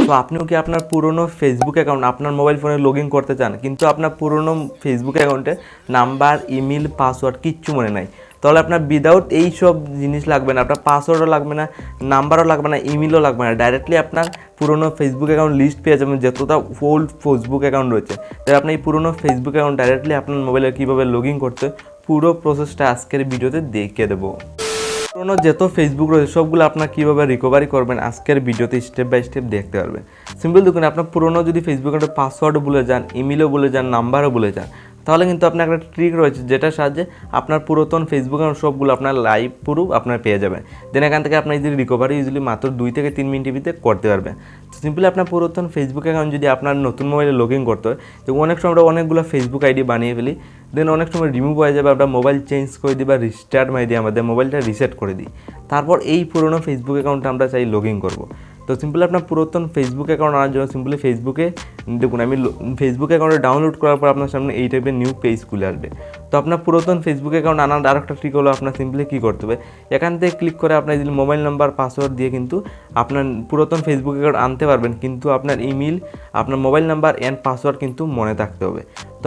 So আপনিও কি আপনার পুরনো ফেসবুক অ্যাকাউন্ট আপনার মোবাইল ফোনে লগ ইন করতে চান, কিন্তু আপনার পুরনো ফেসবুক অ্যাকাউন্টে নাম্বার, ইমেল, পাসওয়ার্ড কিচ্ছু মনে নাই? তাহলে আপনার উইদাউট এই সব জিনিস লাগবে না, আপনার পাসওয়ার্ডও লাগবে না, নাম্বারও লাগবে না, ইমেলও লাগবে না। ডাইরেক্টলি আপনার পুরনো ফেসবুক অ্যাকাউন্ট লিস্ট পেয়ে যাবেন, যতটা ওল্ড ফেসবুক অ্যাকাউন্ট রয়েছে। তাই আপনি এই পুরনো ফেসবুক অ্যাকাউন্ট ডাইরেক্টলি আপনার মোবাইলে কীভাবে লগ ইন করতে, পুরো প্রসেসটা আজকের ভিডিওতে দেখিয়ে দেবো। পুরোনো যত ফেসবুক রয়েছে সবগুলো আপনার কীভাবে রিকভারি করবেন আজকের ভিডিওতে স্টেপ বাই স্টেপ দেখতে পারবেন। সিম্পল দেখুন, আপনার পুরোনো যদি ফেসবুক অ্যাকাউন্টের পাসওয়ার্ডও ভুলে যান, ইমেলও ভুলে যান, নাম্বারও ভুলে যান, তাহলে কিন্তু আপনার একটা ট্রিক রয়েছে যেটার সাহায্যে আপনার পুরাতন ফেসবুক অ্যাকাউন্ট সবগুলো আপনার লাইভ প্রুফ আপনার পেয়ে যাবেন। দেন এখান থেকে আপনার ইজিলি রিকভারি ইজিলি মাত্র 2 থেকে 3 মিনিটের ভিতরে করতে পারবেন। সিম্পলি আপনার পুরাতন ফেসবুক অ্যাকাউন্ট যদি আপনার নতুন মোবাইলে লগ ইন করতে হয়, তো অনেক সময় আমরা অনেকগুলো ফেসবুক আইডি বানিয়ে ফেলি, দেন অনেক সময় রিমুভ হয়ে যাবে, আমরা মোবাইল চেঞ্জ করে দিই বা রিস্টার্ট মারি দিই, আমাদের মোবাইলটা রিসেট করে দিই, তারপর এই পুরোনো ফেসবুক অ্যাকাউন্টে আমরা চাই লগ ইন করবো। তো সিম্পলি আপনার পুরাতন ফেসবুক অ্যাকাউন্ট আনার জন্য সিম্পলি ফেসবুকে দেখুন, আমি ফেসবুক অ্যাকাউন্টে ডাউনলোড করার পর আপনার সামনে এই টাইপের নিউ পেজ খুলে আসবে। তো আপনার পুরাতন ফেসবুক অ্যাকাউন্ট আনার আরেকটা ট্রিক হলো, আপনার সিম্পলি কী করতে হবে, এখান থেকে ক্লিক করে আপনার যদি মোবাইল নাম্বার, পাসওয়ার্ড দিয়ে কিন্তু আপনার পুরাতন ফেসবুক অ্যাকাউন্ট আনতে পারবেন, কিন্তু আপনার ইমেল, আপনার মোবাইল নাম্বার অ্যান্ড পাসওয়ার্ড কিন্তু মনে থাকতে হবে। তো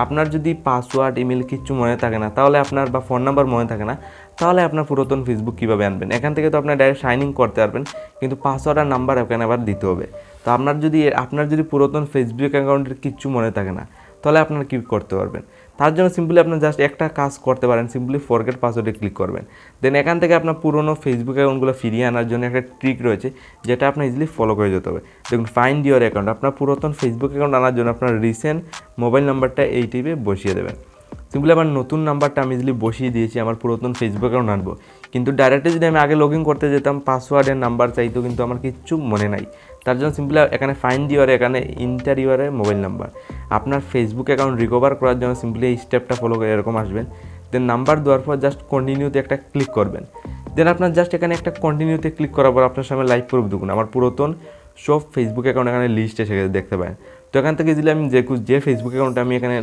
আপনার যদি পাসওয়ার্ড, ইমেল কিচ্ছু মনে থাকে না, তাহলে আপনার বা ফোন নাম্বার মনে থাকে না, তাহলে আপনার পুরাতন ফেসবুক কীভাবে আনবেন? এখান থেকে তো আপনার ডাইরেক্ট সাইন ইন করতে পারবেন, কিন্তু পাসওয়ার্ড আর নাম্বার এখানে আবার দিতে হবে। তো আপনার যদি পুরাতন ফেসবুক অ্যাকাউন্টের কিচ্ছু মনে থাকে না, তাহলে আপনার কী করতে পারবেন? তার জন্য সিম্পলি আপনার জাস্ট একটা কাজ করতে পারেন, সিম্পলি ফরগেট পাসওয়ার্ডে ক্লিক করবেন। দেন এখান থেকে আপনার পুরনো ফেসবুক অ্যাকাউন্টগুলো ফিরিয়ে আনার জন্য একটা ট্রিক রয়েছে, যেটা আপনার ইজিলি ফলো করে যেতে হবে। দেখুন, ফাইন্ড ইউর অ্যাকাউন্ট, আপনার পুরাতন ফেসবুক অ্যাকাউন্ট আনার জন্য আপনার রিসেন্ট মোবাইল নাম্বারটা এই টিপে বসিয়ে দেবেন। সিম্পলি আমার নতুন নাম্বারটা আমি ইজিলি বসিয়ে দিয়েছি, আমার পুরাতন ফেসবুক অ্যাকাউন্ট আনবো, কিন্তু ডাইরেক্টলি যদি আমি আগে লগ ইন করতে যেতাম, পাসওয়ার্ডের নাম্বার চাইতো, কিন্তু আমার কিচ্ছু মনে নাই। তার জন্য সিম্পলি এখানে ফাইন্ড ইউর, এখানে ইন্টার ইউরের মোবাইল নাম্বার, আপনার ফেসবুক অ্যাকাউন্ট রিকভার করার জন্য সিম্পলি এই স্টেপটা ফলো করে এরকম আসবেন। দেন নাম্বার দেওয়ার পর জাস্ট কন্টিনিউতে একটা ক্লিক করবেন। দেন আপনার জাস্ট এখানে একটা কন্টিনিউতে ক্লিক করার পর আপনার সামনে লাইভ প্রুফ দেখুন, আমার পুরাতন সব ফেসবুক অ্যাকাউন্ট এখানে লিস্ট এসে দেখতে পারেন। তো এখান থেকে ইজিলি আমি যে ফেসবুক অ্যাকাউন্টে আমি এখানে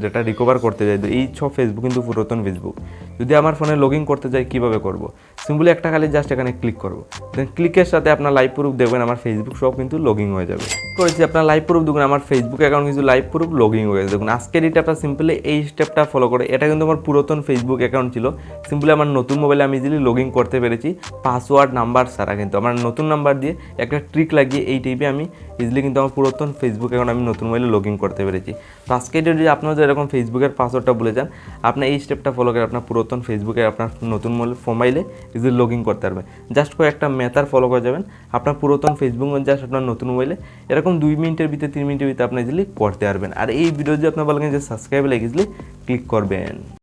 যেটা রিকভার করতে চাই, তো এই সব ফেসবুক কিন্তু পুরাতন ফেসবুক। যদি আমার ফোনে লগ ইন করতে চাই, কীভাবে করবো? সিম্পলি একটা খালি জাস্ট এখানে ক্লিক করবো। দেন ক্লিকের সাথে আপনার লাইভ প্রুফ দেখবেন আমার ফেসবুক সব কিন্তু লগ ইন হয়ে যাবে। করেছি আপনার লাইভ প্রুফ দেখুন, আমার ফেসবুক অ্যাকাউন্ট কিন্তু লাইভ প্রুফ লগ ইন হয়ে গেছে। দেখুন আজকের এটা আপনার সিম্পলি এই স্টেপটা ফলো করে, এটা কিন্তু আমার পুরাতন ফেসবুক অ্যাকাউন্ট ছিল, সিম্পলি আমার নতুন মোবাইলে আমি ইজিলি লগ ইন করতে পেরেছি পাসওয়ার্ড, নাম্বার ছাড়া। কিন্তু আমার নতুন নাম্বার দিয়ে একটা ট্রিক লাগিয়ে এই টাইপে আমি ইজিলি কিন্তু আমার পুরাতন ফেসবুক অ্যাকাউন্ট আমি নতুন মোবাইলে লগ ইন করতে পেরেছি। তো আজকে যদি আপনারা এরকম ফেসবুকের পাসওয়ার্ডটা ভুলে যান, আপনার এই স্টেপটা ফলো করে আপনার পুরাতন ফেসবুকে আপনার নতুন মোবাইলে ইজিলি লগ ইন করতে পারবেন। জাস্ট কয়েকটা মেথড ফলো করে যাবেন, আপনার পুরাতন ফেসবুক জাস্ট আপনার নতুন মোবাইলে এরকম 2 মিনিটের ভিতরে 3 মিনিটের ভিতরে আপনি ইজিলি করতে পারবেন। আর এই ভিডিও যদি আপনার বলেন যে সাবস্ক্রাইব লাইক ইজিলি ক্লিক করবেন।